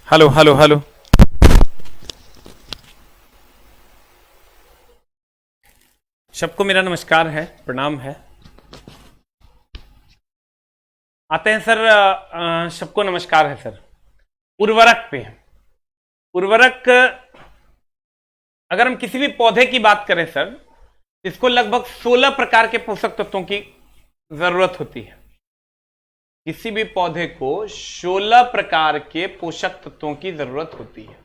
Hello hello hello. सबको मेरा नमस्कार है, प्रणाम है। आते हैं सर। सबको नमस्कार है सर। उर्वरक पे, उर्वरक, अगर हम किसी भी पौधे की बात करें सर, इसको लगभग 16 प्रकार के पोषक तत्वों की जरूरत होती है। किसी भी पौधे को 16 प्रकार के पोषक तत्वों की जरूरत होती है।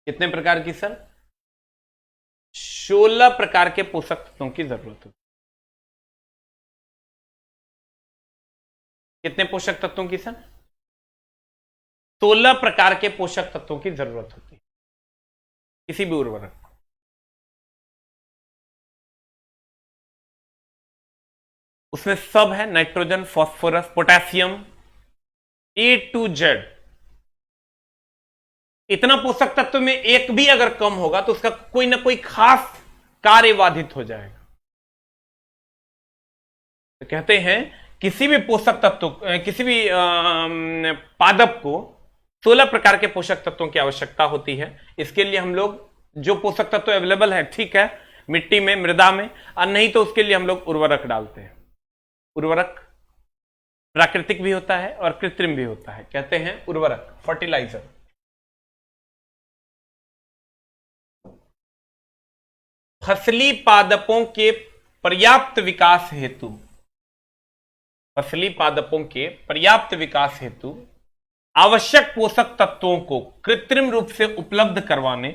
कितने प्रकार की सर? 16 प्रकार के पोषक तत्वों की जरूरत होती है। कितने पोषक तत्वों की सर? 16 प्रकार के पोषक तत्वों की जरूरत होती है किसी भी उर्वरक को। उसमें सब है, nitrogen, phosphorus, potassium, A to Z. इतना पोषक तत्व में एक भी अगर कम होगा तो उसका कोई ना कोई खास कार्य बाधित हो जाएगा। तो कहते हैं किसी भी पोषक तत्व, किसी भी पादप को 16 प्रकार के पोषक तत्वों की आवश्यकता होती है। इसके लिए हम लोग जो पोषक तत्व अवेलेबल है, ठीक है, मिट्टी में, मृदा में, और नहीं तो उसके लिए हम लोग उर्वरक डालते हैं। उर्वरक प्राकृतिक भी होता है और कृत्रिम भी होता है, कहते हैं उर्वरक, फर्टिलाइजर। फसली पादपों के पर्याप्त विकास हेतु, फसली पादपों के पर्याप्त विकास हेतु आवश्यक पोषक तत्वों को कृत्रिम रूप से उपलब्ध करवाने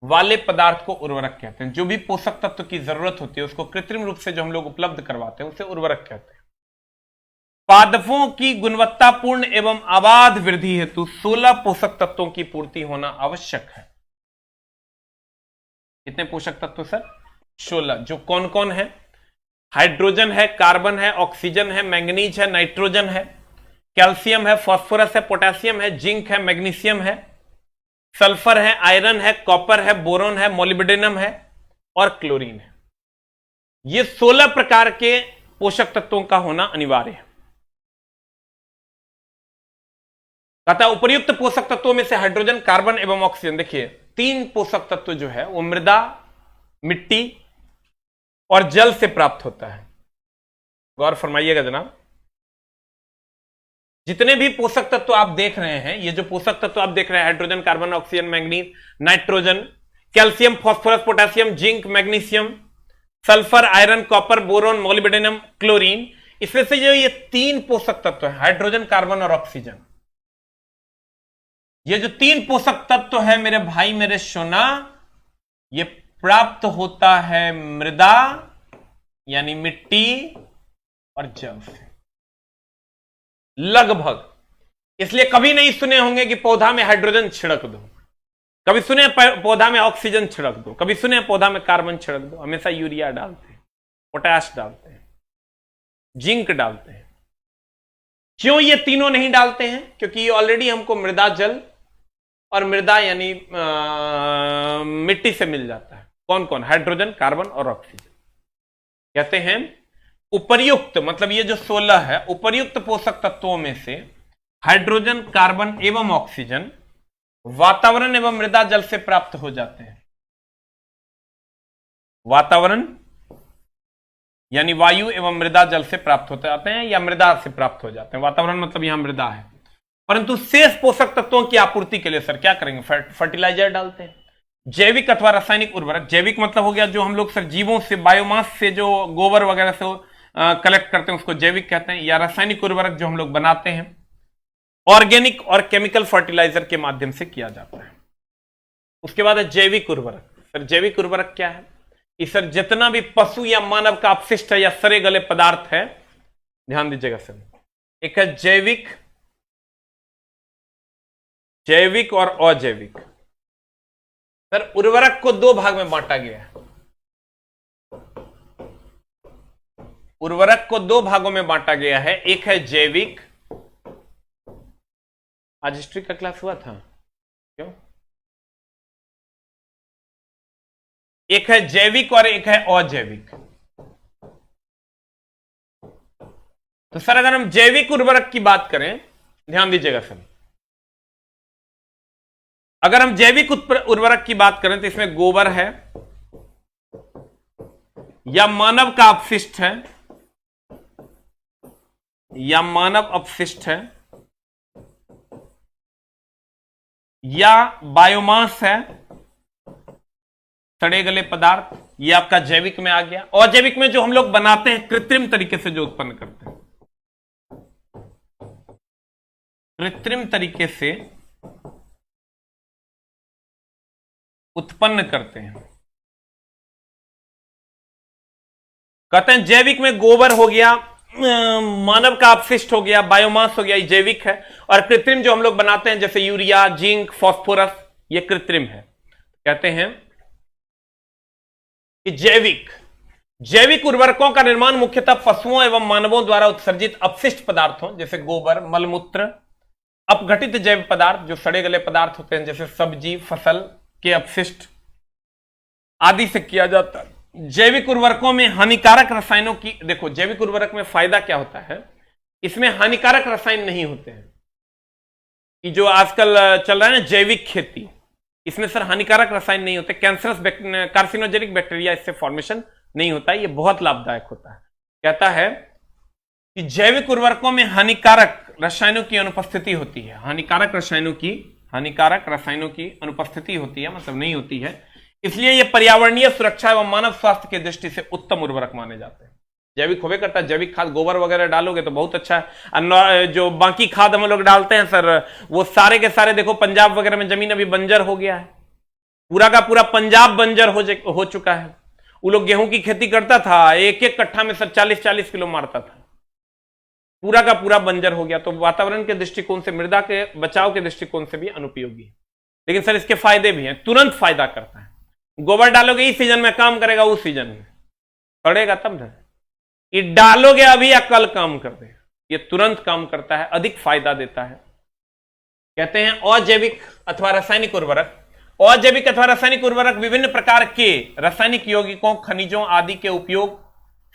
वाले पदार्थ को उर्वरक कहते हैं। जो भी पोषक तत्व की जरूरत होती है उसको कृत्रिम रूप से जो हम लोग उपलब्ध करवाते हैं उसे उर्वरक कहते हैं। पादपों की गुणवत्तापूर्ण एवं आबाद वृद्धि हेतु 16 पोषक तत्वों की पूर्ति होना आवश्यक है। कितने पोषक तत्व सर? 16। जो कौन कौन है? हाइड्रोजन है, कार्बन है, ऑक्सीजन है, मैंगनीज है, नाइट्रोजन है, कैल्शियम है, फास्फोरस है, पोटेशियम है, जिंक है, मैग्नीशियम है, सल्फर है, आयरन है, कॉपर है, बोरोन है, मोलिब्डेनम है और क्लोरीन है। ये 16 प्रकार के पोषक तत्वों का होना अनिवार्य है। कहता है उपर्युक्त पोषक तत्वों में से हाइड्रोजन, कार्बन एवं ऑक्सीजन, देखिए 3 पोषक तत्व जो है वो मृदा, मिट्टी और जल से प्राप्त होता है। गौर फरमाइएगा जनाब। जितने भी पोषक तत्व आप देख रहे हैं, ये जो पोषक तत्व आप देख रहे हैं, hydrogen, carbon, oxygen, manganese, nitrogen, calcium, phosphorus, potassium, zinc, magnesium, sulphur, iron, copper, boron, molybdenum, chlorine, इसमें से जो ये 3 पोषक तत्व है, हाइड्रोजन, कार्बन और ऑक्सीजन, ये जो 3 पोषक तत्व है मेरे भाई, मेरे सोना, ये प्राप्त होता है मृदा यानी मिट्टी और जल से, लगभग। इसलिए कभी नहीं सुने होंगे कि पौधा में हाइड्रोजन छिड़क दो, कभी सुने पौधा में ऑक्सीजन छिड़क दो, कभी सुने पौधा में कार्बन छिड़क दो। हमेशा यूरिया डालते हैं, पोटाश डालते हैं, जिंक डालते हैं। क्यों ये तीनों नहीं डालते हैं? क्योंकि ये ऑलरेडी हमको मृदा, जल और मृदा यानी मिट्टी से मिल जाता है। कौन कौन? हाइड्रोजन, कार्बन और ऑक्सीजन। कहते हैं उपर्युक्त, मतलब ये जो 16 है, उपर्युक्त पोषक तत्वों में से हाइड्रोजन, कार्बन एवं ऑक्सीजन वातावरण एवं मृदा, जल से प्राप्त हो जाते हैं। वातावरण यानी वायु एवं मृदा, जल से प्राप्त होते जाते हैं या मृदा से प्राप्त हो जाते हैं। वातावरण मतलब यहां मृदा है। परंतु शेष पोषक तत्वों की आपूर्ति के लिए सर क्या करेंगे? फर्टिलाइजर डालते हैं, जैविक अथवा रासायनिक उर्वरक। जैविक मतलब हो गया जो हम लोग सर जीवों से, बायोमास से जो गोबर वगैरह से कलेक्ट करते हैं उसको जैविक कहते हैं, या रासायनिक उर्वरक जो हम लोग बनाते हैं ऑर्गेनिक और केमिकल फर्टिलाइजर के माध्यम से किया जाता है। उसके बाद है जैविक उर्वरक। सर जैविक उर्वरक क्या है? कि सर जितना भी पशु या मानव का अपशिष्ट है या सड़े गले पदार्थ है, ध्यान दीजिएगा सर, एक है जैविक, जैविक और अजैविक। सर उर्वरक को 2 भाग में बांटा गया है। उर्वरक को 2 भागों में बांटा गया है। एक है जैविक, आज हिस्ट्री का क्लास हुआ था क्यों? एक है जैविक और एक है अजैविक। तो सर अगर हम जैविक उर्वरक की बात करें, ध्यान दीजिएगा सर, अगर हम जैविक उर्वरक की बात करें तो इसमें गोबर है या मानव का अपशिष्ट है, या मानव अपशिष्ट है, या बायोमास है, सड़े गले पदार्थ, ये आपका जैविक में आ गया। और जैविक में जो हम लोग बनाते हैं कृत्रिम तरीके से जो उत्पन्न करते हैं, कृत्रिम तरीके से उत्पन्न करते हैं, कहते हैं जैविक में गोबर हो गया, मानव का अपशिष्ट हो गया, बायोमास हो गया, ये जैविक है। और कृत्रिम जो हम लोग बनाते हैं जैसे यूरिया, जिंक, फास्फोरस, ये कृत्रिम है। कहते हैं कि जैविक उर्वरकों का निर्माण मुख्यतः पशुओं एवं मानवों द्वारा उत्सर्जित अपशिष्ट पदार्थों जैसे गोबर, मलमूत्र, अपघटित जैव पदार्थ जो सड़े गले पदार्थ होते हैं जैसे सब्जी, फसल के अपशिष्ट आदि से किया जाता है। जैविक उर्वरकों में हानिकारक रसायनों की, देखो जैविक उर्वरक में फायदा क्या होता है, इसमें हानिकारक रसायन नहीं होते हैं। कि जो आजकल चल रहा है ना जैविक खेती, इसमें सर हानिकारक रसायन नहीं होते, कैंसरस कार्सिनोजेनिक बैक्टीरिया इससे फॉर्मेशन नहीं होता है, ये बहुत लाभदायक होता है। कहता है कि जैविक उर्वरकों में हानिकारक रसायनों की अनुपस्थिति होती है, हानिकारक रसायनों की अनुपस्थिति होती है, मतलब नहीं होती है, इसलिए ये पर्यावरणीय सुरक्षा एवं मानव स्वास्थ्य की दृष्टि से उत्तम उर्वरक माने जाते हैं। जैविक होवे करता है, जैविक खाद गोबर वगैरह डालोगे तो बहुत अच्छा है। जो बाकी खाद हम लोग डालते हैं सर, वो सारे के सारे देखो पंजाब वगैरह में जमीन अभी बंजर हो गया है, पूरा का पूरा पंजाब बंजर हो चुका है। वो लोग गेहूं की खेती करता था, एक एक कट्ठा में सर 40-40 किलो मारता था, पूरा का पूरा बंजर हो गया। तो वातावरण के दृष्टिकोण से, मृदा के बचाव के दृष्टिकोण से भी अनुपयोगी है। लेकिन सर इसके फायदे भी हैं, तुरंत फायदा करता है। गोबर डालोगे इस सीजन में काम करेगा, उस सीजन में पड़ेगा तब ना, ये डालोगे अभी या कल काम कर देगा, ये तुरंत काम करता है, अधिक फायदा देता है। कहते हैं अजैविक अथवा रासायनिक उर्वरक, अजैविक अथवा रासायनिक उर्वरक विभिन्न प्रकार के रासायनिक यौगिकों, खनिजों आदि के उपयोग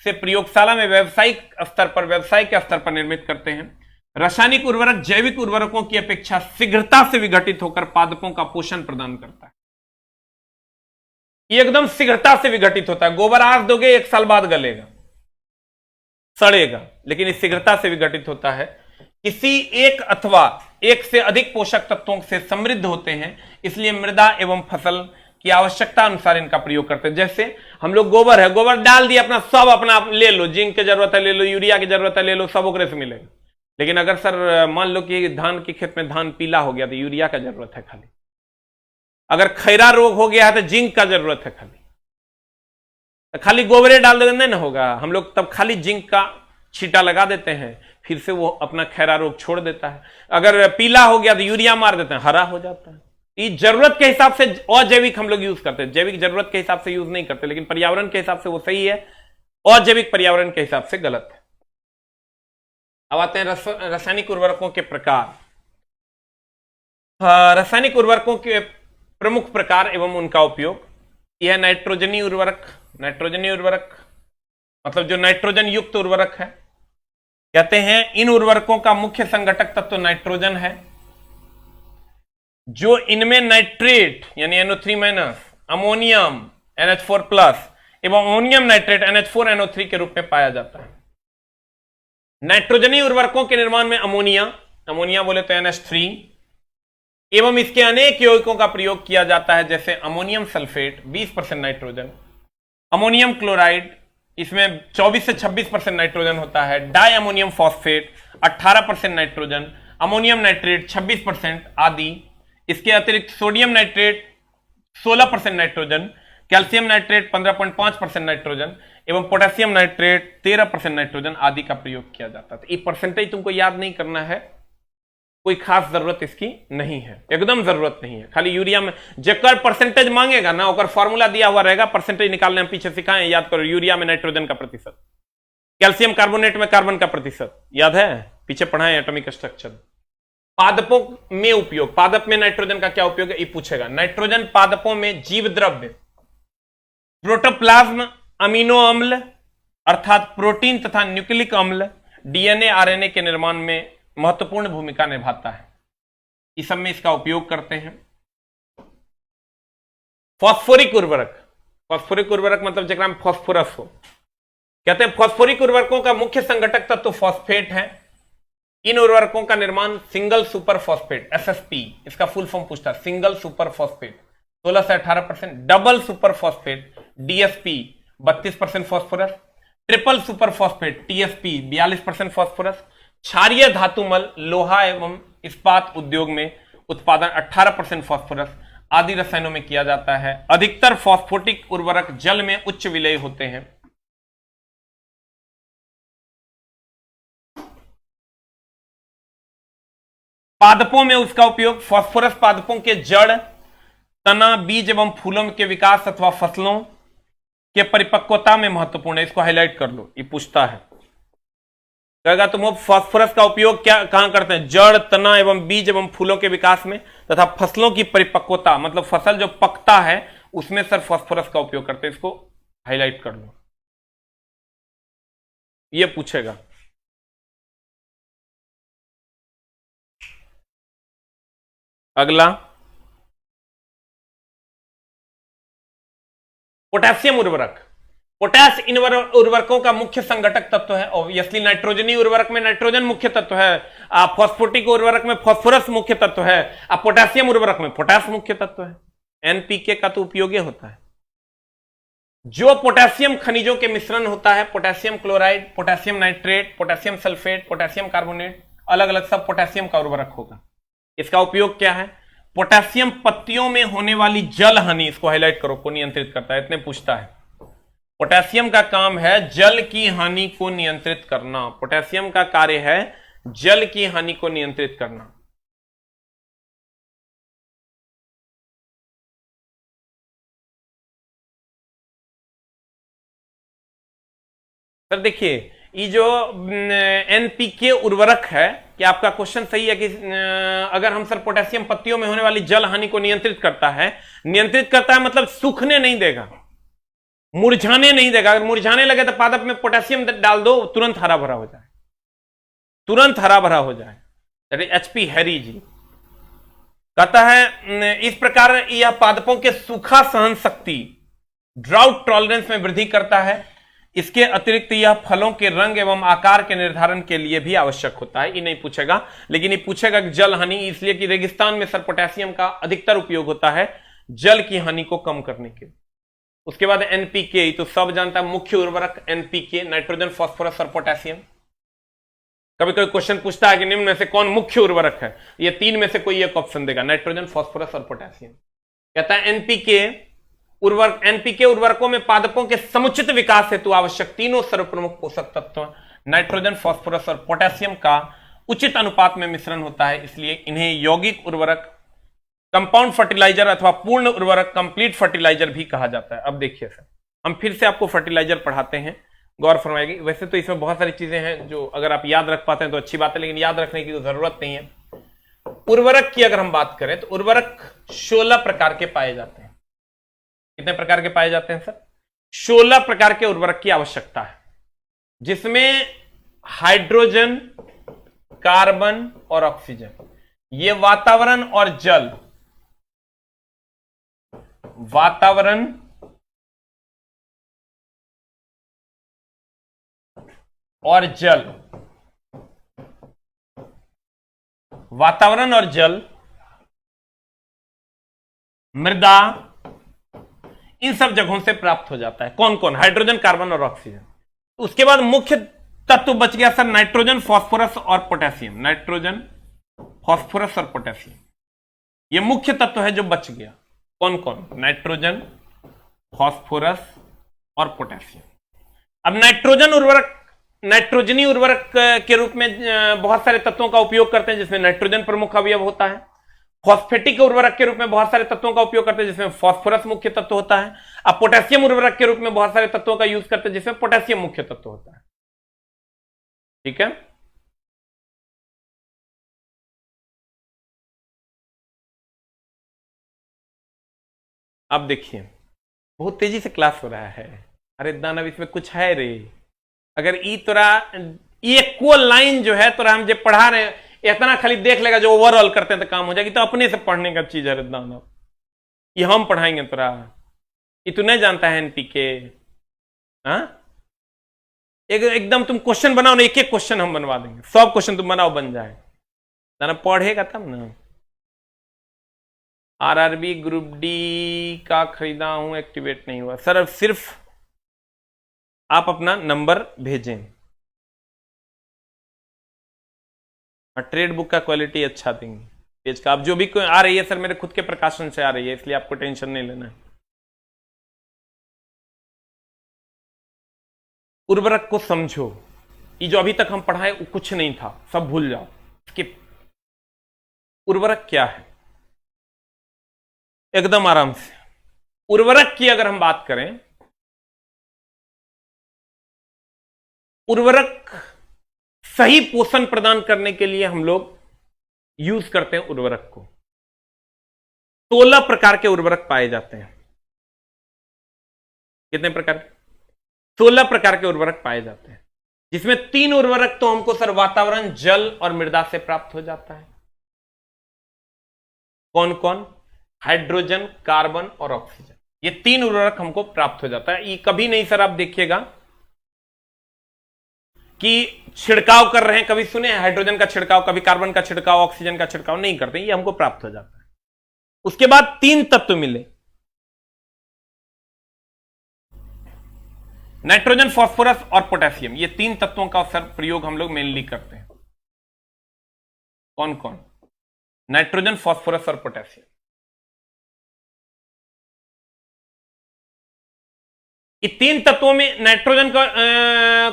से प्रयोगशाला में व्यवसायिक स्तर पर निर्मित करते हैं। रासायनिक उर्वरक जैविक उर्वरकों की अपेक्षा शीघ्रता से विघटित होकर पादपों का पोषण प्रदान करता है। ये एकदम शीघ्रता से विघटित होता है। गोबर आज दोगे 1 साल बाद गलेगा, सड़ेगा, लेकिन इस शीघ्रता से विघटित होता है। किसी एक अथवा एक से अधिक पोषक तत्वों से समृद्ध होते हैं, इसलिए मृदा एवं फसल की आवश्यकता अनुसार इनका प्रयोग करते हैं। जैसे हम लोग गोबर है, गोबर डाल दिया, अपना सब अपना ले लो, जिंक की जरूरत है ले लो, यूरिया की जरूरत है ले लो, सब ओकरे से मिलेगा। लेकिन अगर सर मान लो कि धान के खेत में धान पीला हो गया तो यूरिया का जरूरत है खाली, अगर खैरा रोग हो गया है तो जिंक का जरूरत है खाली, तो खाली गोबरे डाल देने नहीं ना होगा। हम लोग तब खाली जिंक का छींटा लगा देते हैं, फिर से वो अपना खैरा रोग छोड़ देता है। अगर पीला हो गया तो यूरिया मार देते हैं, हरा हो जाता है। ये जरूरत के हिसाब से अजैविक हम लोग यूज करते हैं, जैविक जरूरत के हिसाब से यूज नहीं करते, लेकिन पर्यावरण के हिसाब से वो सही है, अजैविक पर्यावरण के हिसाब से गलत है। अब आते हैं रासायनिक उर्वरकों के प्रकार। रासायनिक उर्वरकों के प्रमुख प्रकार एवं उनका उपयोग, यह नाइट्रोजनी उर्वरक, नाइट्रोजनी उर्वरक मतलब जो नाइट्रोजन युक्त उर्वरक है। कहते हैं इन उर्वरकों का मुख्य संघटक तत्व नाइट्रोजन है, जो इनमें नाइट्रेट यानी NO3-, अमोनियम NH4+ एवं अमोनियम नाइट्रेट NH4NO3 के रूप में पाया जाता है। नाइट्रोजनी उर्वरकों के निर्माण में अमोनिया बोले तो NH3 एवं इसके अनेक यौगिकों का प्रयोग किया जाता है, जैसे ammonium sulphate 20% nitrogen, ammonium chloride इसमें 24 से 26% नाइट्रोजन होता है, di ammonium phosphate 18% nitrogen, ammonium nitrate 26% आदि। इसके अतिरिक्त sodium nitrate 16% nitrogen, calcium nitrate 15.5% nitrogen एवं पोटेशियम नाइट्रेट 13% नाइट्रोजन आदि का प्रयोग किया जाता है। ये परसेंटेज तुमको याद नहीं करना है, कोई खास जरूरत इसकी नहीं है, एकदम जरूरत नहीं है। खाली यूरिया में जेकर परसेंटेज मांगेगा ना, ओकर फॉर्मूला दिया हुआ रहेगा, परसेंटेज निकालने हम पीछे सिखाएं, याद करो। यूरिया में नाइट्रोजन का प्रतिशत, कैल्शियम कार्बोनेट में कार्बन का प्रतिशत, याद है, पीछे पढ़ाएं एटॉमिक स्ट्रक्चर। पादपों में उपयोग, पादप में नाइट्रोजन का क्या उपयोग है ये पूछेगा। नाइट्रोजन पादपों में जीव द्रव्य, प्रोटोप्लाज्म, अमीनो अम्ल अर्थात प्रोटीन तथा न्यूक्लिक अम्ल, डीएनए आरएनए के निर्माण में महत्वपूर्ण भूमिका निभाता है। इस सब में इसका उपयोग करते हैं। फॉस्फोरिक उर्वरक, फॉस्फोरिक उर्वरक मतलब जगह में फॉस्फोरस हो, कहते हैं फॉस्फोरिक उर्वरकों का मुख्य संघटक तत्व तो फॉस्फेट है। इन उर्वरकों का निर्माण सिंगल सुपर फॉस्फेट एसएसपी, इसका फुल फॉर्म पूछता है, सिंगल सुपर फॉस्फेट 16 से 18%, double super phosphate DSP 32% phosphorus, triple super phosphate TSP 42% phosphorus, क्षारीय धातुमल लोहा एवं इस्पात उद्योग में उत्पादन 18% फॉस्फोरस आदि रसायनों में किया जाता है। अधिकतर फॉस्फोटिक उर्वरक जल में उच्च विलेय होते हैं। पादपों में उसका उपयोग, फास्फोरस पादपों के जड़, तना, बीज एवं फूलों के विकास अथवा फसलों के परिपक्वता में महत्वपूर्ण है। इसको हाईलाइट कर लो, ये पूछता है। कहेगा तुम फास्फोरस का उपयोग क्या कहां करते हैं? जड़, तना एवं बीज एवं फूलों के विकास में तथा फसलों की परिपक्वता, मतलब फसल जो पकता है उसमें सर फास्फोरस का उपयोग करते हैं। इसको हाईलाइट कर लो, ये पूछेगा। अगला पोटेशियम उर्वरक। पोटैश इन उर्वरकों का मुख्य संघटक तत्व है। ऑब्वियसली नाइट्रोजनी उर्वरक में नाइट्रोजन मुख्य तत्व है, फॉस्फोटिक उर्वरक में फॉस्फोरस मुख्य तत्व है, पोटेशियम उर्वरक में पोटैश मुख्य तत्व है। एनपीके का तो उपयोगी होता है। जो पोटेशियम खनिजों के मिश्रण होता है, potassium chloride, potassium nitrate, potassium sulphate, potassium carbonate, अलग अलग सब पोटेशियम का उर्वरक होगा। इसका उपयोग क्या है? पोटेशियम पत्तियों में होने वाली जल हानि, इसको हाईलाइट करो, को नियंत्रित करता है। इतने पूछता है। पोटेशियम का काम है जल की हानि को नियंत्रित करना। पोटेशियम का कार्य है जल की हानि को नियंत्रित करना। सर देखिए, ये जो एनपीके उर्वरक है, कि आपका क्वेश्चन सही है कि अगर हम सर पोटेशियम पत्तियों में होने वाली जल हानि को नियंत्रित करता है, नियंत्रित करता है मतलब सूखने नहीं देगा, मुरझाने नहीं देगा। अगर मुरझाने लगे तो पादप में पोटेशियम डाल दो, तुरंत हरा भरा हो जाए, तुरंत हरा भरा हो जाए। एचपी हैरी जी कहता है इस प्रकार यह पादपों के सूखा सहन शक्ति, ड्राउट टॉलरेंस में वृद्धि करता है। इसके अतिरिक्त यह फलों के रंग एवं आकार के निर्धारण के लिए भी आवश्यक होता है। ये नहीं पूछेगा, लेकिन ये पूछेगा कि जल हानि, इसलिए कि रेगिस्तान में सर पोटेशियम का अधिकतर उपयोग होता है जल की हानि को कम करने के लिए। उसके बाद एनपीके, तो सब जानता है मुख्य उर्वरक एनपीके, नाइट्रोजन, फास्फोरस और पोटेशियम। कभी कोई क्वेश्चन पूछता है कि निम्न में से कौन मुख्य उर्वरक है, ये तीन में से कोई एक ऑप्शन देगा, नाइट्रोजन, फास्फोरस और पोटेशियम। कहता है एनपीके उर्वरक, एनपीके उर्वरकों में पादपों के समुचित विकास हेतु आवश्यक तीनों सर्वप्रमुख पोषक तत्व नाइट्रोजन, फास्फोरस और पोटेशियम का उचित अनुपात में मिश्रण होता है। इसलिए इन्हें यौगिक उर्वरक, कंपाउंड फर्टिलाइजर अथवा पूर्ण उर्वरक, कंप्लीट फर्टिलाइजर भी कहा जाता है। अब देखिए सर, हम फिर से आपको फर्टिलाइजर पढ़ाते हैं, गौर फरमाएगी। वैसे तो इसमें बहुत सारी चीजें हैं जो अगर आप याद रख पाते हैं तो अच्छी बात है, लेकिन याद रखने की तो जरूरत नहीं है। उर्वरक की अगर हम बात करें तो उर्वरक 16 प्रकार के पाए जाते हैं। कितने प्रकार के पाए जाते हैं सर? 16 प्रकार के उर्वरक की आवश्यकता है, जिसमें हाइड्रोजन, कार्बन और ऑक्सीजन, ये वातावरण और जल, वातावरण और जल, वातावरण और जल, मृदा, इन सब जगहों से प्राप्त हो जाता है। कौन कौन? हाइड्रोजन, कार्बन और ऑक्सीजन। उसके बाद मुख्य तत्व बच गया सर नाइट्रोजन, फास्फोरस और पोटेशियम। नाइट्रोजन, फास्फोरस और पोटेशियम, ये मुख्य तत्व है जो बच गया। कौन कौन? नाइट्रोजन, फास्फोरस और पोटेशियम। अब नाइट्रोजन उर्वरक, नाइट्रोजनी उर्वरक के रूप में बहुत सारे तत्वों का उपयोग करते हैं, जिसमें नाइट्रोजन प्रमुख अवयव होता है। फॉस्फेटिक उर्वरक के रूप में बहुत सारे तत्वों का उपयोग करते हैं, जिसमें फास्फोरस मुख्य तत्व होता है। अब पोटेशियम उर्वरक के रूप में बहुत सारे तत्वों का यूज करते हैं, जिसमें पोटेशियम मुख्य तत्व होता है। ठीक है, अब देखिए, बहुत तेजी से क्लास हो रहा है। अरे दानव, इसमें कुछ है रे। अगर ई तोरा ये इक्वल लाइन जो है तो हम जो पढ़ा रहे हैं इतना खाली देख लेगा, जो ओवरऑल करते हैं तो काम हो जाएगी। तो अपने से पढ़ने का चीज है दानव, ये हम पढ़ाएंगे तोरा, ये तू नहीं जानता है एनपीके। हाँ, एकदम तुम क्वेश्चन बनाओ ना, एक एक क्वेश्चन हम बनवा देंगे, 100 क्वेश्चन तुम बनाओ बन जाए, दानव पढ़ेगा तब ना। आरआरबी ग्रुप डी का खरीदा हूं, एक्टिवेट नहीं हुआ सर। अब सिर्फ आप अपना नंबर भेजें, और ट्रेड बुक का क्वालिटी अच्छा देंगे पेज का। आप जो भी आ रही है सर मेरे खुद के प्रकाशन से आ रही है, इसलिए आपको टेंशन नहीं लेना है। उर्वरक को समझो, ये जो अभी तक हम पढ़ाए वो कुछ नहीं था, सब भूल जाओ, स्किप। उर्वरक क्या है एकदम आराम से। उर्वरक की अगर हम बात करें, उर्वरक सही पोषण प्रदान करने के लिए हम लोग यूज करते हैं उर्वरक को। 16 प्रकार के उर्वरक पाए जाते हैं। कितने प्रकार? 16 प्रकार के उर्वरक पाए जाते हैं, जिसमें 3 उर्वरक तो हमको सर वातावरण, जल और मृदा से प्राप्त हो जाता है। कौन कौन? हाइड्रोजन, कार्बन और ऑक्सीजन। ये 3 उर्वरक हमको प्राप्त हो जाता है। ये कभी नहीं सर आप देखिएगा कि छिड़काव कर रहे हैं, कभी सुने हाइड्रोजन का छिड़काव, कभी कार्बन का छिड़काव, ऑक्सीजन का छिड़काव नहीं करते, ये हमको प्राप्त हो जाता है। उसके बाद 3 तत्व मिले, नाइट्रोजन, फास्फोरस और पोटेशियम। ये 3 तत्वों का सर प्रयोग हम लोग मेनली करते हैं। कौन कौन? नाइट्रोजन, फास्फोरस और पोटेशियम। ये 3 तत्वों में नाइट्रोजन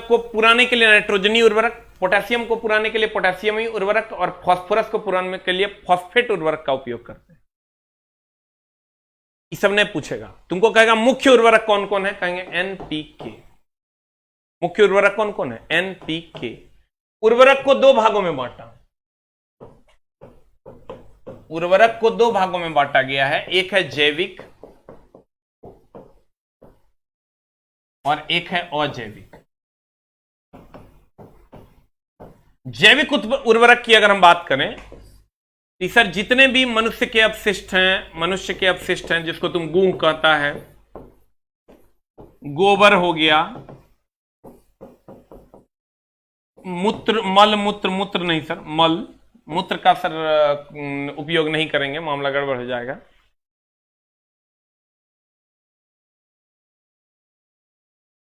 को पुराने के लिए नाइट्रोजनी उर्वरक, पोटेशियम को पुराने के लिए पोटेशियमी उर्वरक और फास्फोरस को पुराने के लिए फॉस्फेट उर्वरक का उपयोग करते हैं। इस सब ने पूछेगा, तुमको कहेगा मुख्य उर्वरक कौन कौन है, कहेंगे एनपीके। मुख्य उर्वरक कौन कौन है? एनपीके। उर्वरक को 2 भागों में बांटा, उर्वरक को 2 भागों में बांटा गया है। एक है जैविक और एक है अजैविक। जैविक उर्वरक की अगर हम बात करें तो सर जितने भी मनुष्य के अपशिष्ट हैं, जिसको तुम गूं कहता है, गोबर हो गया, मूत्र, मल मूत्र, मूत्र नहीं सर, मल मूत्र का सर उपयोग नहीं करेंगे, मामला गड़बड़ हो जाएगा।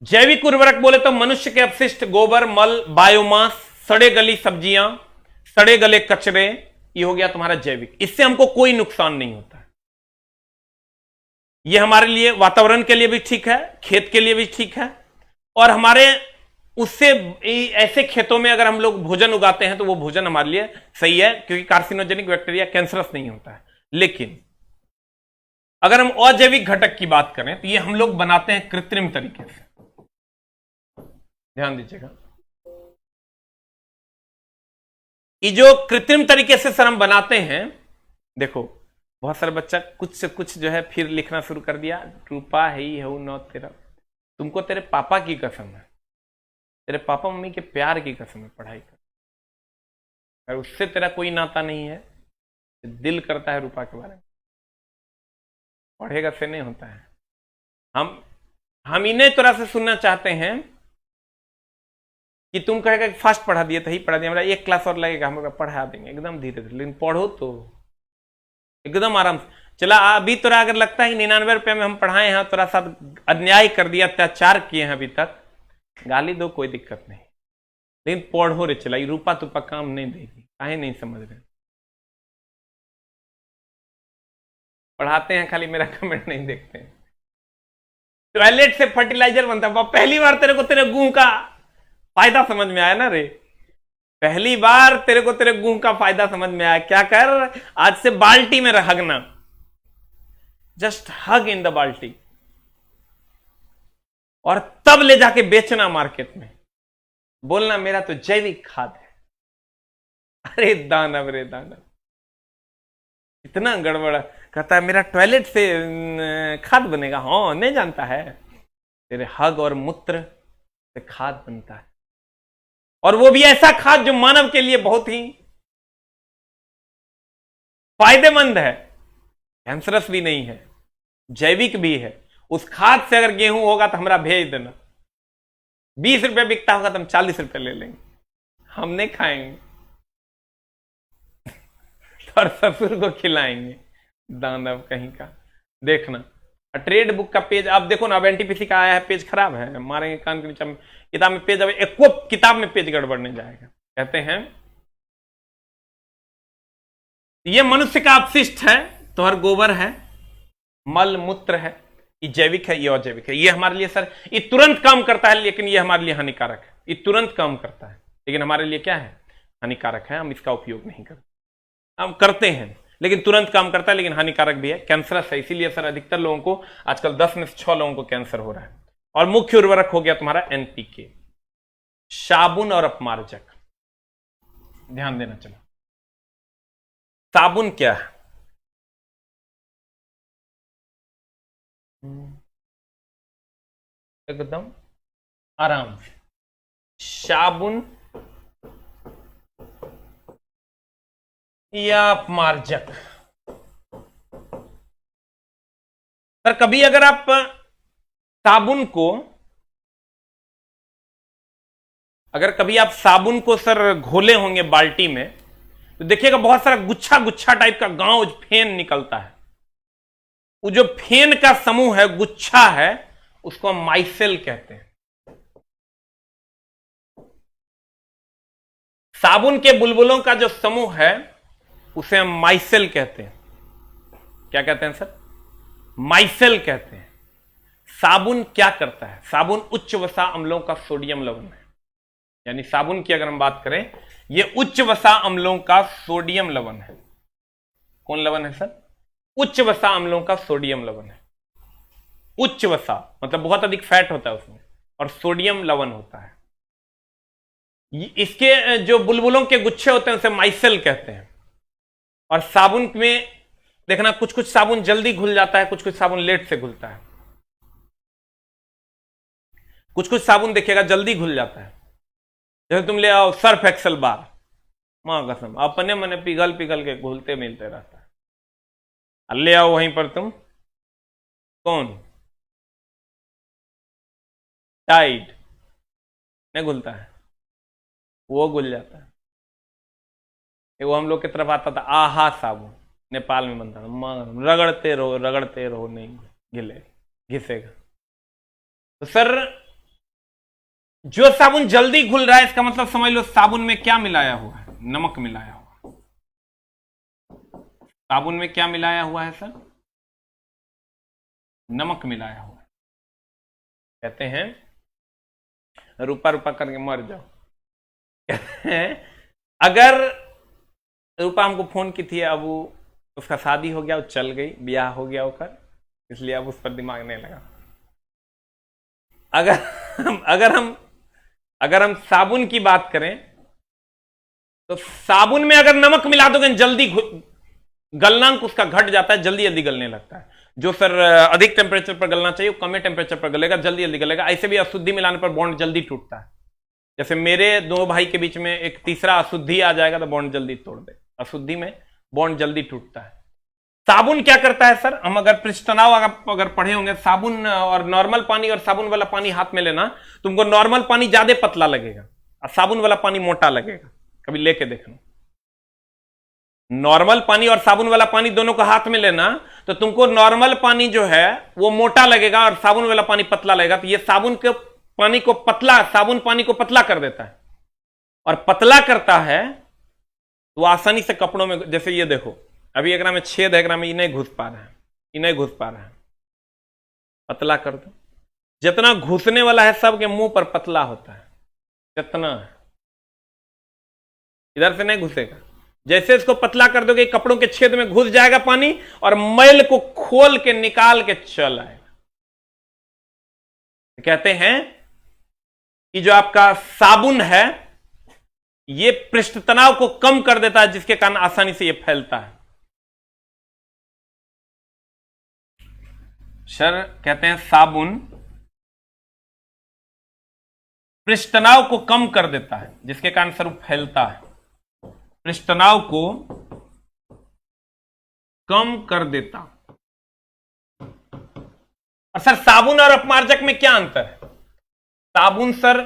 जैविक उर्वरक बोले तो मनुष्य के अपशिष्ट, गोबर, मल, बायोमास, सड़े गली सब्जियां, सड़े गले कचरे, ये हो गया तुम्हारा जैविक। इससे हमको कोई नुकसान नहीं होता है। ये हमारे लिए, वातावरण के लिए भी ठीक है, खेत के लिए भी ठीक है, और हमारे उससे ऐसे खेतों में अगर हम लोग भोजन उगाते हैं तो वो भोजन हमारे लिए सही है, क्योंकि कार्सिनोजेनिक बैक्टीरिया, कैंसरस नहीं होता है। लेकिन अगर हम अजैविक घटक की बात करें तो ये हम लोग बनाते हैं कृत्रिम तरीके से। ध्यान दीजिएगा, ये जो कृत्रिम तरीके से सर हम बनाते हैं, देखो बहुत सारे बच्चा कुछ से कुछ जो है फिर लिखना शुरू कर दिया, रूपा है ही है नौ तेरा। तुमको तेरे पापा की कसम है, तेरे पापा मम्मी के प्यार की कसम है, पढ़ाई कर, अगर उससे तेरा कोई नाता नहीं है, दिल करता है रूपा के बारे में पढ़ेगा, से नहीं होता है। हम इन्हें तरह से सुनना चाहते हैं कि तुम कहेगा कि फास्ट पढ़ा दिए तो ही पढ़ा दिया, मेरा 1 क्लास और लगेगा, हम पढ़ा देंगे एकदम धीरे धीरे, लेकिन पढ़ो तो एकदम आराम से। चला अभी तोरा अगर लगता है 99 रुपये में हम पढ़ाए हैं, तोरा साथ अन्याय कर दिया, अत्याचार किए हैं अभी तक, गाली दो, कोई दिक्कत नहीं, लेकिन पढ़ो रे। चला, रूपा तुपा काम नहीं देगी, काहे नहीं समझ रहे? पढ़ाते हैं खाली, मेरा कमेंट नहीं देखते हैं। टॉयलेट से फर्टिलाइजर बनता है। पहली बार तेरे को तेरे गुण का फायदा समझ में आया ना रे, पहली बार तेरे को तेरे गुण का फायदा समझ में आया। क्या कर, आज से बाल्टी में हगना, जस्ट हग इन द बाल्टी, और तब ले जाके बेचना मार्केट में, बोलना मेरा तो जैविक खाद है। अरे दानव रे दानव, इतना गड़बड़ा, कहता है मेरा टॉयलेट से खाद बनेगा। हाँ, नहीं जानता है, तेरे हग और मूत्र से खाद बनता है। और वो भी ऐसा खाद जो मानव के लिए बहुत ही फायदेमंद है, कैंसरस भी नहीं है, जैविक भी है। उस खाद से अगर गेहूं होगा तो हमरा भेज देना। 20 रुपए बिकता होगा तो हम 40 रुपए ले लेंगे, हम नहीं खाएंगे और ससुर को खिलाएंगे। दानव कहीं का। देखना ट्रेड बुक का पेज आप देखो ना, अब एनटीपीसी का आया है, पेज खराब है, मारेंगे कान के नीचे। किताब में पेज, अब एक किताब में पेज गड़बड़ नहीं जाएगा। कहते हैं ये मनुष्य का अपशिष्ट है, तो हर गोबर है, मल मूत्र है, ये जैविक है, ये अजैविक है। ये हमारे लिए सर ये तुरंत काम करता है, लेकिन ये हमारे लिए हानिकारक है। ये तुरंत काम करता है लेकिन हमारे लिए क्या है, हानिकारक है। हम इसका उपयोग नहीं करते, हम करते हैं लेकिन तुरंत काम करता है, लेकिन हानिकारक भी है, कैंसरस है। इसीलिए सर अधिकतर लोगों को आजकल 10 में से 6 लोगों को कैंसर हो रहा है। और मुख्य उर्वरक हो गया तुम्हारा एनपीके, साबुन और अपमार्जक। ध्यान देना। चलो साबुन क्या है, एकदम आराम से। साबुन या अपमार्जक। सर कभी अगर आप साबुन को, अगर कभी आप साबुन को सर घोले होंगे बाल्टी में, तो देखिएगा बहुत सारा गुच्छा गुच्छा टाइप का गांव फेन निकलता है। वो जो फेन का समूह है, गुच्छा है, उसको हम माइसेल कहते हैं। साबुन के बुलबुलों का जो समूह है उसे हम माइसेल कहते हैं। क्या कहते हैं सर, माइसेल कहते हैं। साबुन क्या करता है, साबुन उच्च वसा अम्लों का सोडियम लवण है। यानी साबुन की अगर हम बात करें, यह उच्च वसा अम्लों का सोडियम लवण है। कौन लवण है सर, उच्च वसा अम्लों का सोडियम लवण है। उच्च वसा मतलब बहुत अधिक फैट होता है उसमें, और सोडियम लवण होता है। इसके जो बुलबुलों के गुच्छे होते हैं उसे माइसेल कहते हैं। और साबुन में देखना, कुछ कुछ साबुन जल्दी घुल जाता है, कुछ कुछ साबुन लेट से घुलता है। कुछ कुछ साबुन देखिएगा जल्दी घुल जाता है। जैसे तुम ले आओ सर्फ एक्सल बार, मां कसम अपने मने पिघल पिघल के घुलते मिलते रहता है। ले आओ वहीं पर तुम कौन टाइड, नहीं घुलता है, वो घुल जाता है। वो हम लोग की तरफ आता था आहा साबुन, नेपाल में बनता था, रगड़ते रहो नहीं गिले घिसेगा। तो सर जो साबुन जल्दी घुल रहा है, इसका मतलब समझ लो साबुन में क्या मिलाया हुआ है, नमक मिलाया हुआ। साबुन में क्या मिलाया हुआ है सर, नमक मिलाया हुआ है। कहते हैं रूपा रूपा करके मर जाओ। अगर रूपा हमको फोन की थी, अब वो उसका शादी हो गया, वो चल गई, ब्याह हो गया होकर, इसलिए अब उस पर दिमाग नहीं लगा। अगर हम साबुन की बात करें, तो साबुन में अगर नमक मिला दोगे जल्दी गलनांक उसका घट जाता है, जल्दी जल्दी गलने लगता है। जो सर अधिक टेम्परेचर पर गलना चाहिए वो कम टेम्परेचर पर गलेगा, जल्दी जल्दी गलेगा। ऐसे भी अशुद्धि मिलाने पर बॉन्ड जल्दी टूटता है। जैसे मेरे दो भाई के बीच में एक तीसरा अशुद्धि आ जाएगा तो बॉन्ड जल्दी तोड़ दे, अशुद्धि में बॉन्ड जल्दी टूटता है। साबुन क्या करता है सर, हम अगर पृष्ठतनाव अगर पढ़े होंगे, साबुन और नॉर्मल पानी और साबुन वाला पानी हाथ में लेना, तुमको नॉर्मल पानी ज्यादा पतला लगेगा और साबुन वाला पानी मोटा लगेगा। कभी लेके देखना, नॉर्मल पानी और साबुन वाला पानी दोनों को हाथ में लेना, तो तुमको नॉर्मल पानी जो है वो मोटा लगेगा और साबुन वाला पानी पतला लगेगा। तो ये साबुन के पानी को पतला, साबुन पानी को पतला कर देता है, और पतला करता है तो आसानी से कपड़ों में, जैसे ये देखो अभी एक में छेद है, एक में ये नहीं घुस पा रहा है, ये नहीं घुस पा रहा है, पतला कर दो। जितना घुसने वाला है सबके मुंह पर पतला होता है, जितना इधर से नहीं घुसेगा। जैसे इसको पतला कर दोगे कपड़ों के छेद में घुस जाएगा पानी, और मैल को खोल के निकाल के चल आएगा। कहते हैं कि जो आपका साबुन है ये पृष्ठ तनाव को कम कर देता है, जिसके कारण आसानी से ये फैलता है। सर कहते हैं साबुन पृष्ठ तनाव को कम कर देता है, जिसके कारण स्वरूप फैलता है, पृष्ठ तनाव को कम कर देता। और सर साबुन और अपमार्जक में क्या अंतर है? साबुन सर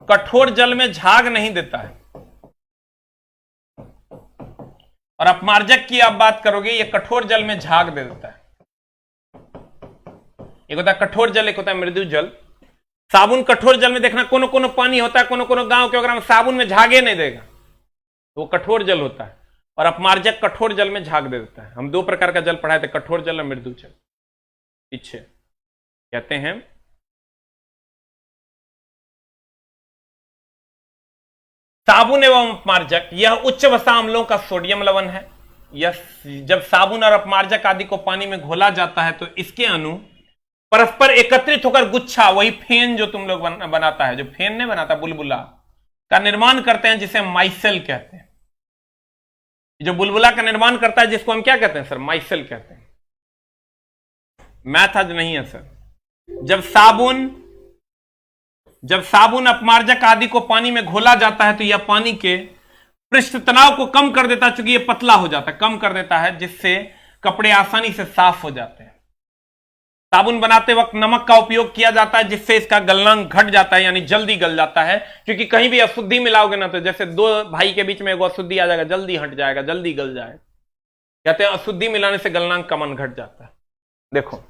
कठोर जल में झाग नहीं देता है, और अपमार्जक की आप बात करोगे ये कठोर जल में झाग दे देता है। एक होता है कठोर जल, एक होता है मृदु जल। साबुन कठोर जल में देखना कोनो कोनो पानी होता है, कोनो कोनो गांव के अगर हम साबुन में झागे नहीं देगा तो वो कठोर जल होता है, और अपमार्जक कठोर जल में झाग दे देता है। हम दो प्रकार का जल पढ़ाए थे, कठोर जल और मृदु जल। पीछे कहते हैं साबुन एवं अपमार्जक, यह उच्च वसा अम्लों का सोडियम लवण है। यह जब साबुन और अपमार्जक आदि को पानी में घोला जाता है तो इसके अणु परस्पर एकत्रित होकर गुच्छा, वही फेन जो तुम लोग बनाता है, जो फेन नहीं बनाता बुलबुला का निर्माण करते हैं, जिसे माइसेल कहते हैं। जो बुलबुला का निर्माण करता है जिसको हम क्या कहते हैं सर? माइसेल कहते हैं। मैथ आज नहीं है सर। जब साबुन अपमार्जक आदि को पानी में घोला जाता है तो यह पानी के पृष्ठ तनाव को कम कर देता है, चूंकि यह पतला हो जाता है, कम कर देता है, जिससे कपड़े आसानी से साफ हो जाते हैं। साबुन बनाते वक्त नमक का उपयोग किया जाता है, जिससे इसका गलनांक घट जाता है, यानी जल्दी गल जाता है। क्योंकि कहीं भी अशुद्धि मिलाओगे ना, तो जैसे दो भाई के बीच में एगो अशुद्धि आ जाएगा, जल्दी हट जाएगा, जल्दी गल जाएगा। कहते हैं अशुद्धि मिलाने से गलनांक का मान घट जाता है। देखो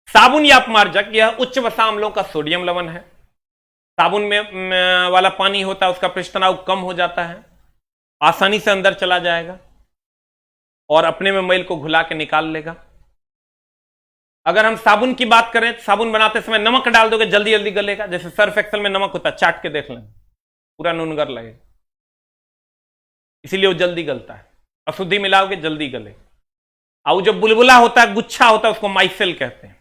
साबुन या अपमार्जक, यह उच्च वसा अम्लों का सोडियम लवण है। साबुन में वाला पानी होता है, उसका पृष्ठ तनाव कम हो जाता है, आसानी से अंदर चला जाएगा और अपने में मैल को घुला के निकाल लेगा। अगर हम साबुन की बात करें, साबुन बनाते समय नमक डाल दोगे, जल्दी जल्दी गलेगा। जैसे सर्फ एक्सेल में नमक होता है, चाट के देख लें, पूरा नूनगर लगेगा, इसीलिए वो जल्दी गलता है। अशुद्धि मिलाओगे जल्दी गलेगा। और जो बुलबुला होता है, गुच्छा होता है, उसको माइसेल कहते हैं।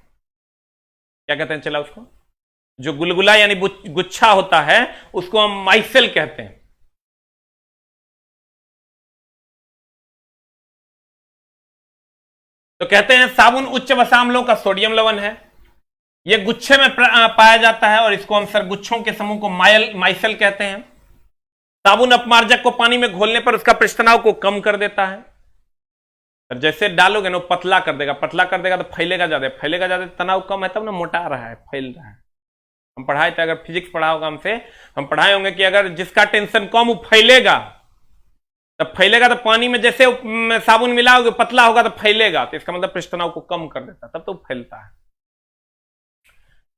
क्या कहते हैं चला उसको? जो गुलगुला यानी गुच्छा होता है उसको हम माइसेल कहते हैं। तो कहते हैं साबुन उच्च वसा अम्लों का सोडियम लवण है, यह गुच्छे में पाया जाता है, और इसको हम सर गुच्छों के समूह को माइसेल कहते हैं। साबुन अपमार्जक को पानी में घोलने पर उसका पृष्ठ तनाव को कम कर देता है। जैसे डालोगे ना पतला कर देगा, पतला कर देगा तो फैलेगा ज्यादा, फैलेगा ज्यादा, तनाव कम है, तब ना मोटा रहा है, फैल रहा है। हम पढ़ाए थे, अगर फिजिक्स पढ़ा होगा हमसे, हम पढ़ाए होंगे कि अगर जिसका टेंशन कम वो फैलेगा, तब फैलेगा तो पानी में जैसे साबुन मिलाओगे पतला होगा तो फैलेगा, तो इसका मतलब पृष्ठ तनाव को कम कर देता, तब तो फैलता है।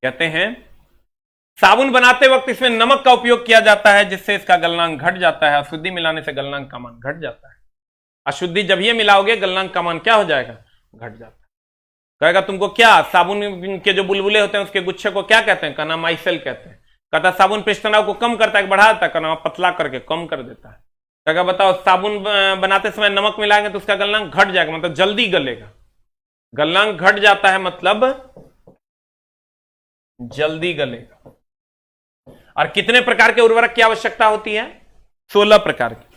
कहते हैं साबुन बनाते वक्त इसमें नमक का उपयोग किया जाता है, जिससे इसका गलनांक घट जाता है। अशुद्धि मिलाने से गलनांक का मान घट जाता है। अशुद्धि जब ये मिलाओगे गलनांक का मान क्या हो जाएगा? घट जाता है। कहेगा तुमको क्या, साबुन के जो बुलबुले होते हैं उसके गुच्छे को क्या कहते हैं? कहना माइसेल कहते हैं। कहता साबुन पृष्ठ तनाव को कम करता है, बढ़ाता है, कहना पतला करके कम कर देता है। कहेगा बताओ साबुन बनाते समय नमक मिलाएंगे तो उसका गलनांक घट जाएगा, मतलब जल्दी गलेगा। गलनांक घट जाता है मतलब जल्दी गलेगा। और कितने प्रकार के उर्वरक की आवश्यकता होती है? 16 प्रकार की।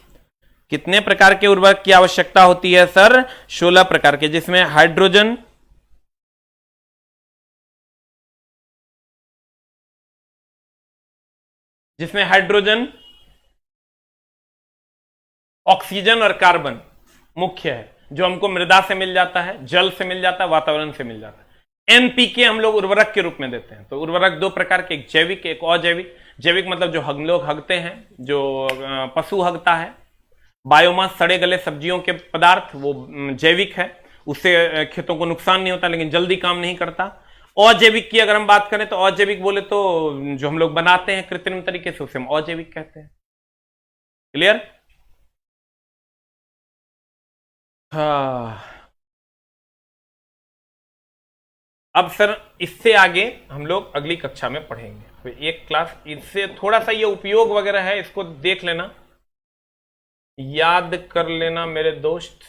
कितने प्रकार के उर्वरक की आवश्यकता होती है सर? 16 प्रकार के, जिसमें हाइड्रोजन, ऑक्सीजन और कार्बन मुख्य है, जो हमको मृदा से मिल जाता है, जल से मिल जाता है, वातावरण से मिल जाता है। एनपीके हम लोग उर्वरक के रूप में देते हैं। तो उर्वरक दो प्रकार के, एक जैविक एक अजैविक। जैविक मतलब जो हम लोग हगते हैं, जो पशु हगता है, बायोमास सड़े गले सब्जियों के पदार्थ, वो जैविक है, उससे खेतों को नुकसान नहीं होता लेकिन जल्दी काम नहीं करता। अजैविक की अगर हम बात करें तो अजैविक बोले तो जो हम लोग बनाते हैं कृत्रिम तरीके से, उसे हम अजैविक कहते हैं। क्लियर? हाँ, अब सर इससे आगे हम लोग अगली कक्षा में पढ़ेंगे। तो एक क्लास इससे थोड़ा सा ये उपयोग वगैरह है, इसको देख लेना, याद कर लेना मेरे दोस्त।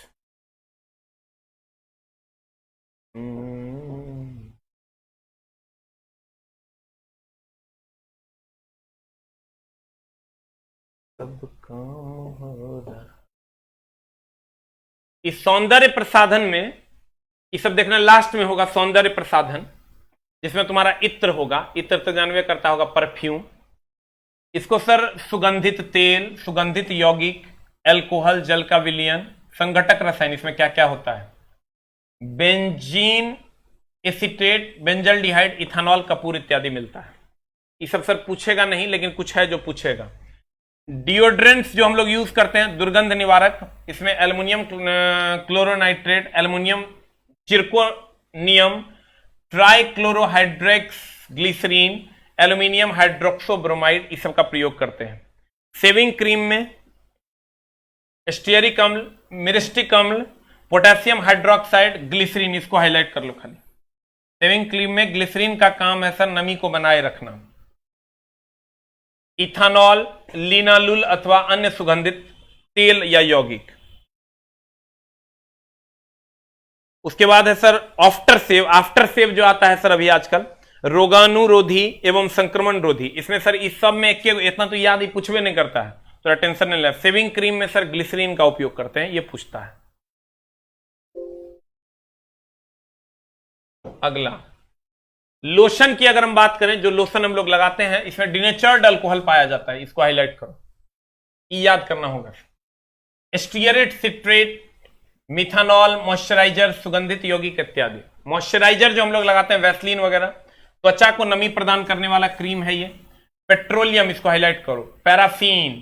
सब काम हो रहा। इस सौंदर्य प्रसाधन में ये सब देखना। लास्ट में होगा सौंदर्य प्रसाधन, जिसमें तुम्हारा इत्र होगा। इत्र तो जानवे करता होगा, परफ्यूम। इसको सर सुगंधित तेल, सुगंधित यौगिक, एल्कोहल, जल का विलयन, संघटक रसायन, इसमें क्या क्या होता है, benzene acetate, benzaldehyde, ethanol, Kapoor इत्यादि मिलता है। ये सब सर पूछेगा नहीं, लेकिन कुछ है जो पूछेगा। डिओड्रेंट्स जो हम लोग यूज करते हैं, दुर्गंध निवारक, इसमें एल्युमिनियम क्लोरोनाइट्रेट, एल्युमिनियम चिरकोनियम, ट्राइक्लोरोहाइड्रेक्स ग्लिसरीन, एल्युमिनियम हाइड्रोक्सोब्रोमाइड, इस सब का प्रयोग करते हैं। सेविंग क्रीम में स्टीयरिक अम्ल, मिरिस्टिक अम्ल, पोटेशियम हाइड्रोक्साइड, ग्लिसरीन, इसको हाईलाइट कर लो खाली। सेविंग क्रीम में ग्लिसरीन का काम है सर नमी को बनाए रखना। इथानॉल, लिनालुल अथवा अन्य सुगंधित तेल या यौगिक। उसके बाद है sir after save. After save जो आता है सर अभी आजकल, रोगाणुरोधी एवं संक्रमण रोधी। इसमें सर इस सब में इतना तो याद ही पूछवे नहीं करता है, तो टेंशन नहीं ले। सेविंग क्रीम में सर ग्लिसरीन का उपयोग करते हैं, ये पूछता है। अगला लोशन की अगर हम बात करें, जो लोशन हम लोग लगाते हैं, इसमें डिनेचर्ड अल्कोहल पाया जाता है, इसको हाईलाइट करो, याद करना होगा। स्टीयरेट, सिट्रेट, मिथानॉल, मॉइस्चराइजर, सुगंधित यौगिक इत्यादि। मॉइस्चराइजर जो हम लोग लगाते हैं, वैसलीन वगैरह, त्वचा को नमी प्रदान करने वाला क्रीम है ये। पेट्रोलियम, इसको हाईलाइट करो। पैराफीन,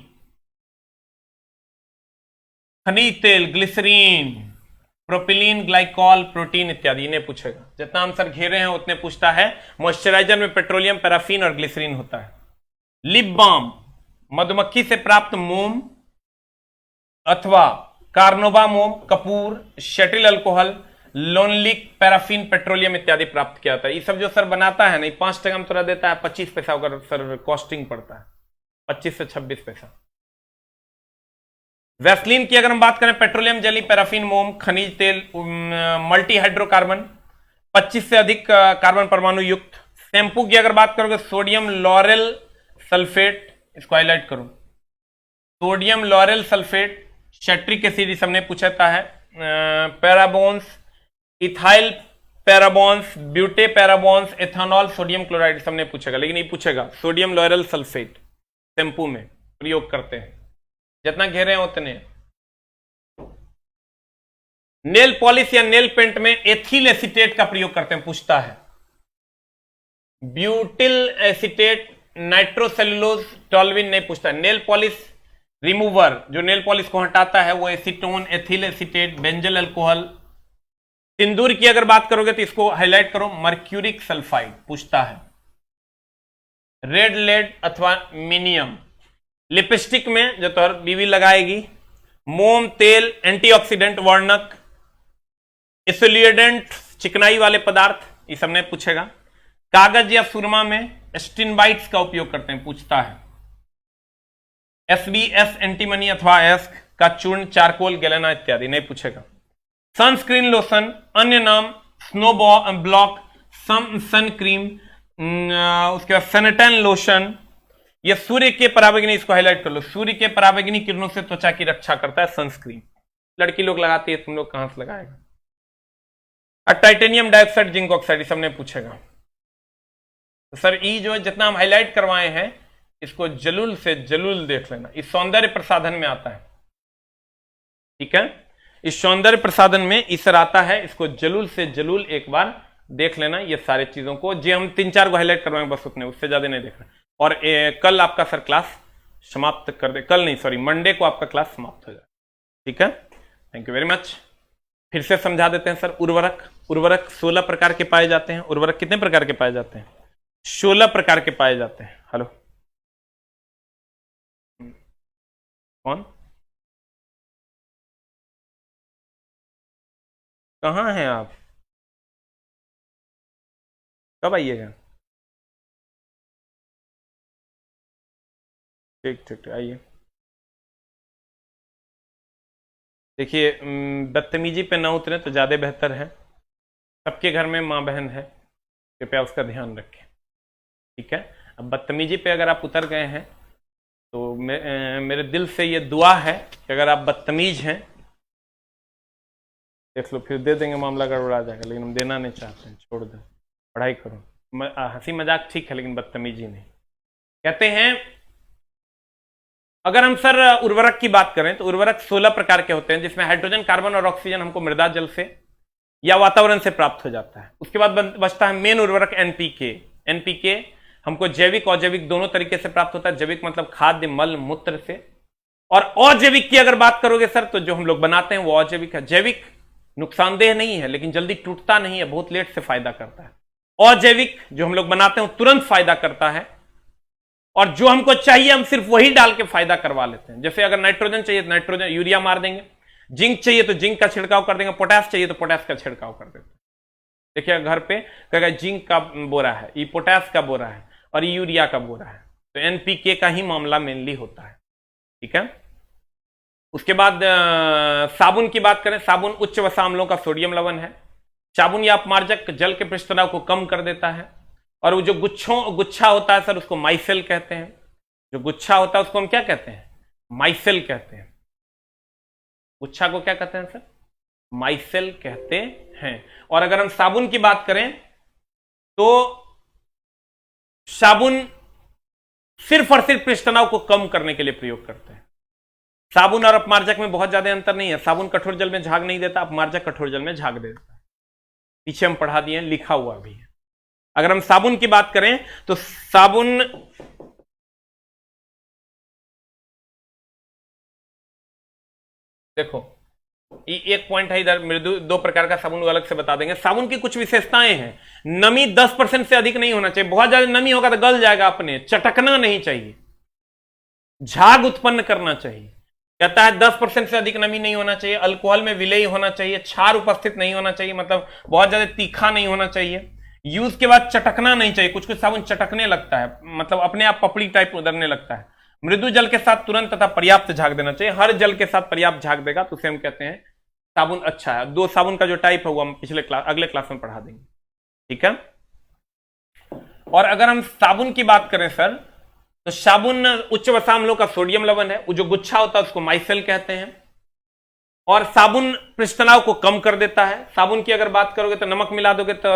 खनिज तेल, ग्लिसरीन, प्रोपिलीन, ग्लाइकॉल, प्रोटीन इत्यादि, इन्हें पूछेगा। जितना आंसर घेरे हैं उतने पूछता है। मॉइस्चराइजर में पेट्रोलियम, पैराफीन और ग्लिसरीन होता है। लिप बाम, मधुमक्खी से प्राप्त मोम अथवा कार्नोबा मोम, कपूर, शटिल अल्कोहल, लोनलिक, पैराफीन, पेट्रोलियम इत्यादि प्राप्त किया था। ये सब जो सर बनाता है ना, 5 टका में थोड़ा देता है 25 पैसा अगर सर कॉस्टिंग पड़ता है, 25 से 26 पैसा। वैसलीन की अगर हम बात करें, पेट्रोलियम जेली, पैराफीन मोम, खनिज तेल, मल्टी हाइड्रोकार्बन, 25 से अधिक कार्बन परमाणु युक्त। शैंपू की अगर बात करोगे, सोडियम लॉरेल सल्फेट, इसको हाईलाइट करो। सोडियम लॉरेल सल्फेट, सेट्रिक एसिड, सबने पूछता है। पैराबोन्स, इथाइल पैराबोन्स, ब्यूटे पैराबोन्स, एथेनॉल, सोडियम क्लोराइड, सबने पूछेगा, लेकिन ये पूछेगा सोडियम लॉरेल सल्फेट शैंपू में प्रयोग करते हैं। जितना घेरे हैं उतने। नेल पॉलिश या नेल पेंट में एथिल एसीटेट का प्रयोग करते हैं, पूछता है। ब्यूटिल एसीटेट, नाइट्रोसेलुलोज, टॉल्विन, नहीं पूछता है। नेल पॉलिश रिमूवर, जो नेल पॉलिश को हटाता है, वो acetone, ethyl acetate, benzyl alcohol. सिंदूर की अगर बात करोगे तो इसको हाईलाइट करो, मर्क्यूरिक सल्फाइड, पूछता है। रेड लेड अथवा मिनियम। लिपस्टिक में जो तो बीवी लगाएगी, मोम, तेल, एंटीऑक्सीडेंट, वर्णक, इसोलिएडेंट, चिकनाई वाले पदार्थ, ये सब ने पूछेगा। कागज या सुरमा में स्टिनबाइट्स का उपयोग करते हैं, पूछता है। एसबीएस, एंटीमनी अथवा एस्क का चूर्ण, चारकोल, गैलेना इत्यादि, नहीं पूछेगा। सनस्क्रीन लोशन, अन्य नाम स्नो ब्लॉक, सन क्रीम, उसके बाद सनटैन लोशन। यह सूर्य के पराबैंगनी, इसको हाईलाइट कर लो। सूर्य के पराबैंगनी किरणों से त्वचा की रक्षा करता है सनस्क्रीन। लड़की लोग लगाती है, तुम लोग कहां से लगाएगा। और टाइटेनियम डाइऑक्साइड, जिंक ऑक्साइड, सबने पूछेगा। तो सर ई जो जितना हम हाईलाइट करवाए हैं, इसको जलूल से जलूल देख लेना। इस सौंदर्य प्रसाधन में आता है, ठीक है। इस सौंदर्य प्रसाधन में इसर आता है, इसको जलूल से जलूल एक बार देख लेना। ये सारे चीजों को जो हम 3-4 को हाईलाइट करवाएंगे बस उतने, उससे ज्यादा नहीं देखना। और कल आपका सर क्लास समाप्त कर दे, कल नहीं सॉरी मंडे को आपका क्लास समाप्त हो जाए, ठीक है। Thank you very much. फिर से समझा देते हैं सर। उर्वरक 16 प्रकार के पाए जाते हैं। उर्वरक कितने प्रकार के पाए जाते हैं? 16 प्रकार के पाए जाते हैं। हेलो, कौन, कहाँ हैं आप, कब आइएगा? ठीक ठीक आइए। देखिए बदतमीजी पे ना उतरे तो ज़्यादा बेहतर है। सबके घर में माँ बहन है, कृपया उसका ध्यान रखें, ठीक है। अब बदतमीजी पे अगर आप उतर गए हैं तो मेरे दिल से ये दुआ है कि अगर आप बदतमीज हैं देख लो, फिर दे देंगे मामला गड़बड़ा जाएगा, लेकिन हम देना नहीं चाहते हैं, छोड़ दो, पढ़ाई करो। हंसी मजाक ठीक है, लेकिन बदतमीजी नहीं। कहते हैं अगर हम सर उर्वरक की बात करें तो उर्वरक 16 प्रकार के होते हैं, जिसमें हाइड्रोजन, कार्बन और ऑक्सीजन हमको मृदा जल से या वातावरण से प्राप्त हो जाता है। उसके बाद बचता है मेन उर्वरक एनपीके। एनपीके हमको जैविक और अजैविक दोनों तरीके से प्राप्त होता है। जैविक मतलब खाद्य मल मूत्र से, और अजैविक की अगर बात करोगे सर तो जो हम लोग बनाते हैं वो अजैविक है। जैविक नुकसानदेह नहीं है, लेकिन जल्दी टूटता नहीं है, बहुत लेट से फायदा करता है। अजैविक जो हम लोग बनाते हैं वो तुरंत फायदा करता है, और जो हमको चाहिए हम सिर्फ वही डाल के फायदा करवा लेते हैं। जैसे अगर नाइट्रोजन चाहिए तो नाइट्रोजन यूरिया मार देंगे, जिंक चाहिए तो जिंक का छिड़काव कर देंगे, पोटास चाहिए तो पोटास का छिड़काव कर देते हैं। देखिए घर पे कहेगा जिंक का बोरा है, ये पोटास का बोरा है, और ये यूरिया का बोरा है, तो एनपीके का ही मामला मेनली होता है। ठीक है। उसके बाद साबुन की बात करें, साबुन उच्च वसा अम्लों का सोडियम लवण है। साबुन या अपमार्जक जल के पृष्ठ तनाव को कम कर देता है, और वो जो गुच्छा होता है सर उसको माइसेल कहते हैं। जो गुच्छा होता है उसको हम क्या कहते हैं? माइसेल कहते हैं। गुच्छा को क्या कहते हैं सर? माइसेल कहते हैं। और अगर हम साबुन की बात करें तो साबुन सिर्फ और सिर्फ पृष्ठ तनाव को कम करने के लिए प्रयोग करते हैं। साबुन और अपमार्जक में बहुत ज्यादा अंतर नहीं है। साबुन कठोर जल में झाग नहीं देता, अपमार्जक कठोर जल में झाग देता है। पीछे हम पढ़ा दिए, लिखा हुआ भी है। अगर हम साबुन की बात करें तो साबुन देखो, एक पॉइंट है इधर, मृदु दो प्रकार का साबुन अलग से बता देंगे। साबुन की कुछ विशेषताएं हैं। नमी 10% से अधिक नहीं होना चाहिए, बहुत ज्यादा नमी होगा तो गल जाएगा अपने, चटकना नहीं चाहिए, झाग उत्पन्न करना चाहिए। कहता है 10% से अधिक नमी नहीं होना चाहिए, अल्कोहल में विलेय होना चाहिए, क्षार उपस्थित नहीं होना चाहिए, मतलब बहुत ज्यादा तीखा नहीं होना चाहिए। यूज के बाद चटकना नहीं चाहिए, कुछ कुछ साबुन चटकने लगता है, मतलब अपने आप पपड़ी टाइप उधरने लगता है। मृदु जल के साथ तुरंत तथा पर्याप्त झाग देना चाहिए। हर जल के साथ पर्याप्त झाग देगा तो उसे हम कहते हैं साबुन अच्छा है। दो साबुन का जो टाइप है वो हम अगले क्लास में पढ़ा देंगे। ठीक है। और अगर हम साबुन की बात करें सर तो साबुन उच्च वसा अम्लों का सोडियम लवण है, वो जो गुच्छा होता है उसको माइसेल कहते हैं, और साबुन पृष्ठ तनाव को कम कर देता है। साबुन की अगर बात करोगे तो नमक मिला दोगे तो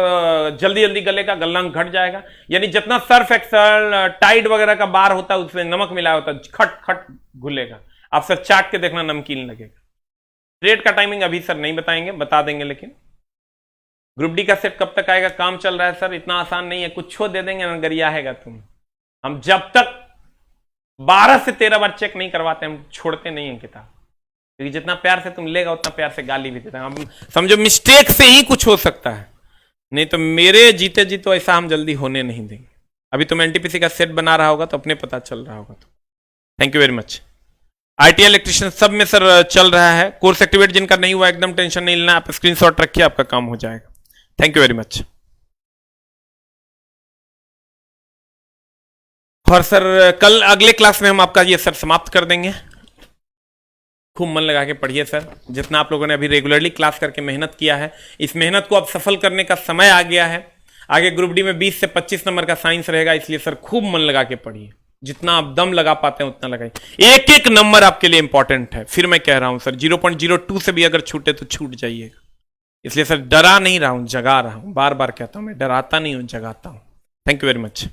जल्दी जल्दी गलेगा, गलनांक घट जाएगा। यानी जितना सर्फ एक्सल टाइड वगैरह का बार होता है उसमें नमक मिलाया होता है, खट खट घुलेगा। आप सर चाट के देखना, नमकीन लगेगा। ट्रेड का टाइमिंग अभी सर नहीं बताएंगे, बता देंगे। लेकिन ग्रुप डी का सेट कब तक आएगा? काम चल रहा है सर, इतना आसान नहीं है, कुछ छो दे देंगे ना, गरियाएगा तुम। हम जब तक 12 से 13 बार चेक नहीं करवाते हम छोड़ते नहीं है किताब, क्योंकि जितना प्यार से तुम लेगा उतना प्यार से गाली भी देता है। हम समझो मिस्टेक से ही कुछ हो सकता है, नहीं तो मेरे जीते जी तो ऐसा हम जल्दी होने नहीं देंगे। अभी तुम एनटीपीसी का सेट बना रहा होगा तो अपने पता चल रहा होगा। तो thank you very much. ITI electrician सब में सर चल रहा है। कोर्स एक्टिवेट जिनका नहीं हुआ एकदम टेंशन नहीं लेना, आप स्क्रीनशॉट रखिए, आपका काम हो जाएगा। Thank you very much. और सर कल अगले क्लास में हम आपका ये सर समाप्त कर देंगे। खूब मन लगा के पढ़िए सर, जितना आप लोगों ने अभी रेगुलरली क्लास करके मेहनत किया है, इस मेहनत को अब सफल करने का समय आ गया है। आगे ग्रुप डी में 20 से 25 नंबर का साइंस रहेगा, इसलिए सर खूब मन लगा के पढ़िए, जितना आप दम लगा पाते हैं उतना लगाइए। एक एक नंबर आपके लिए इंपॉर्टेंट है। फिर मैं कह रहा हूं सर 0.02 से भी अगर छूटे तो छूट जाइएगा। इसलिए सर डरा नहीं रहा हूं, जगा रहा हूं। बार बार कहता हूं, मैं डराता नहीं हूं, जगाता हूं। Thank you very much.